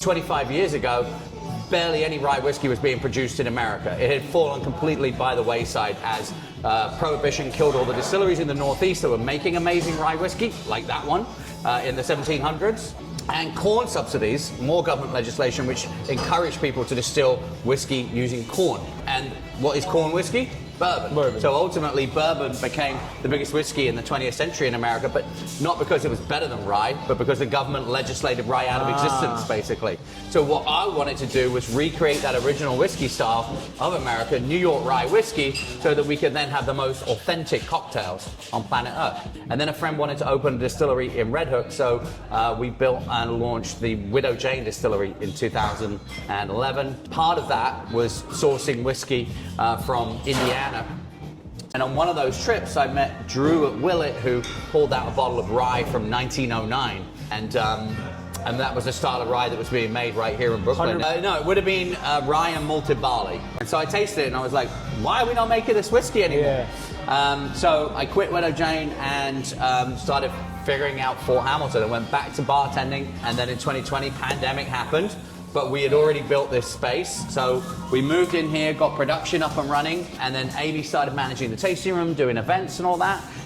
25 years ago, barely any rye whiskey was being produced in America. It had fallen completely by the wayside as Prohibition killed all the distilleries in the Northeast that were making amazing rye whiskey, like that one, in the 1700s. And corn subsidies, more government legislation which encouraged people to distill whiskey using corn. And what is corn whiskey? Bourbon. So ultimately, bourbon became the biggest whiskey in the 20th century in America, but not because it was better than rye, but because the government legislated rye out of existence, basically. So what I wanted to do was recreate that original whiskey style of America, New York rye whiskey, so that we could then have the most authentic cocktails on planet Earth. And then a friend wanted to open a distillery in Red Hook, so we built and launched the Widow Jane Distillery in 2011. Part of that was sourcing whiskey from Indiana. And on one of those trips, I met Drew at Willett, who pulled out a bottle of rye from 1909. And that was the style of rye that was being made right here in Brooklyn. No, it would have been rye and malted barley. And so I tasted it and I was like, why are we not making this whiskey anymore? Yeah. So I quit Widow Jane and started figuring out Fort Hamilton. I went back to bartending, and then in 2020, pandemic happened. But we had already built this space, so we moved in here, got production up and running, and then Amy started managing the tasting room, doing events and all that.